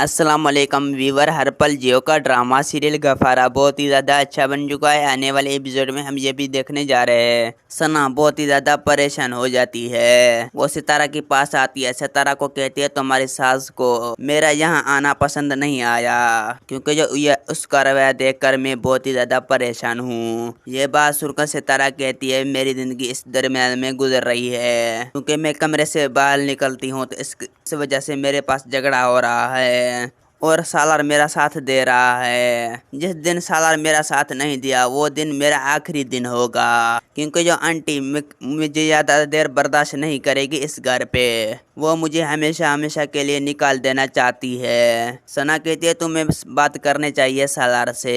अस्सलाम वालेकुम वीवर। हर पल जियो का ड्रामा सीरियल गफारा बहुत ही ज़्यादा अच्छा बन चुका है। आने वाले एपिसोड में हम ये भी देखने जा रहे हैं। सना बहुत ही ज़्यादा परेशान हो जाती है। वो सितारा के पास आती है। सितारा को कहती है तुम्हारी सास को मेरा यहाँ आना पसंद नहीं आया, क्योंकि जो ये उसका रवैया देखकर मैं बहुत ही ज़्यादा परेशान हूँ। ये बात सुनकर सितारा कहती है मेरी ज़िंदगी इस दरमियान में गुजर रही है, क्योंकि मैं कमरे से बाहर निकलती हूँ तो इस वजह से मेरे पास झगड़ा हो रहा है और सालार मेरा साथ दे रहा है। जिस दिन सालार मेरा साथ नहीं दिया वो दिन मेरा आखिरी दिन होगा, क्योंकि जो आंटी मुझे ज़्यादा देर बर्दाश्त नहीं करेगी इस घर पे। वो मुझे हमेशा हमेशा के लिए निकाल देना चाहती है। सना कहती है तुम्हें बात करने चाहिए सालार से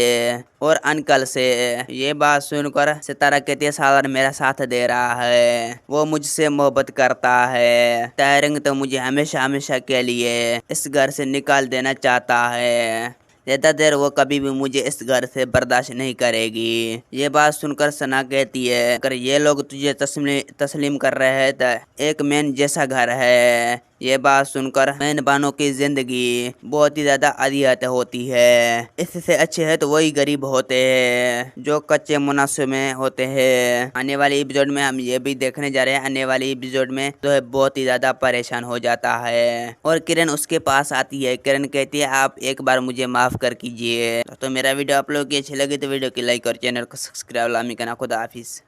और अंकल से। ये बात सुनकर सितारा कहती है सालार मेरा साथ दे रहा है, वो मुझसे मोहब्बत करता है। तायरंग तो मुझे हमेशा हमेशा के लिए इस घर से निकाल देना चाहता है। ज़्यादा देर वो कभी भी मुझे इस घर से बर्दाश्त नहीं करेगी। ये बात सुनकर सना कहती है अगर ये लोग तुझे तस्लीम कर रहे हैं तो एक मैन जैसा घर है। ये बात सुनकर मेहनबानों की जिंदगी बहुत ही ज़्यादा अदियत होती है। इससे अच्छे है तो वही गरीब होते हैं जो कच्चे मुनासिब में होते हैं। आने वाले एपिसोड में हम ये भी देखने जा रहे हैं। आने वाले एपिसोड में तो है बहुत ही ज़्यादा परेशान हो जाता है और किरण उसके पास आती है। किरण कहती है आप एक बार मुझे माफ़ कर कीजिए। तो मेरा वीडियो आप लोगों की अच्छी लगी तो वीडियो की लाइक और चैनल को सब्सक्राइब लामी करना। खुदा हाफिज़।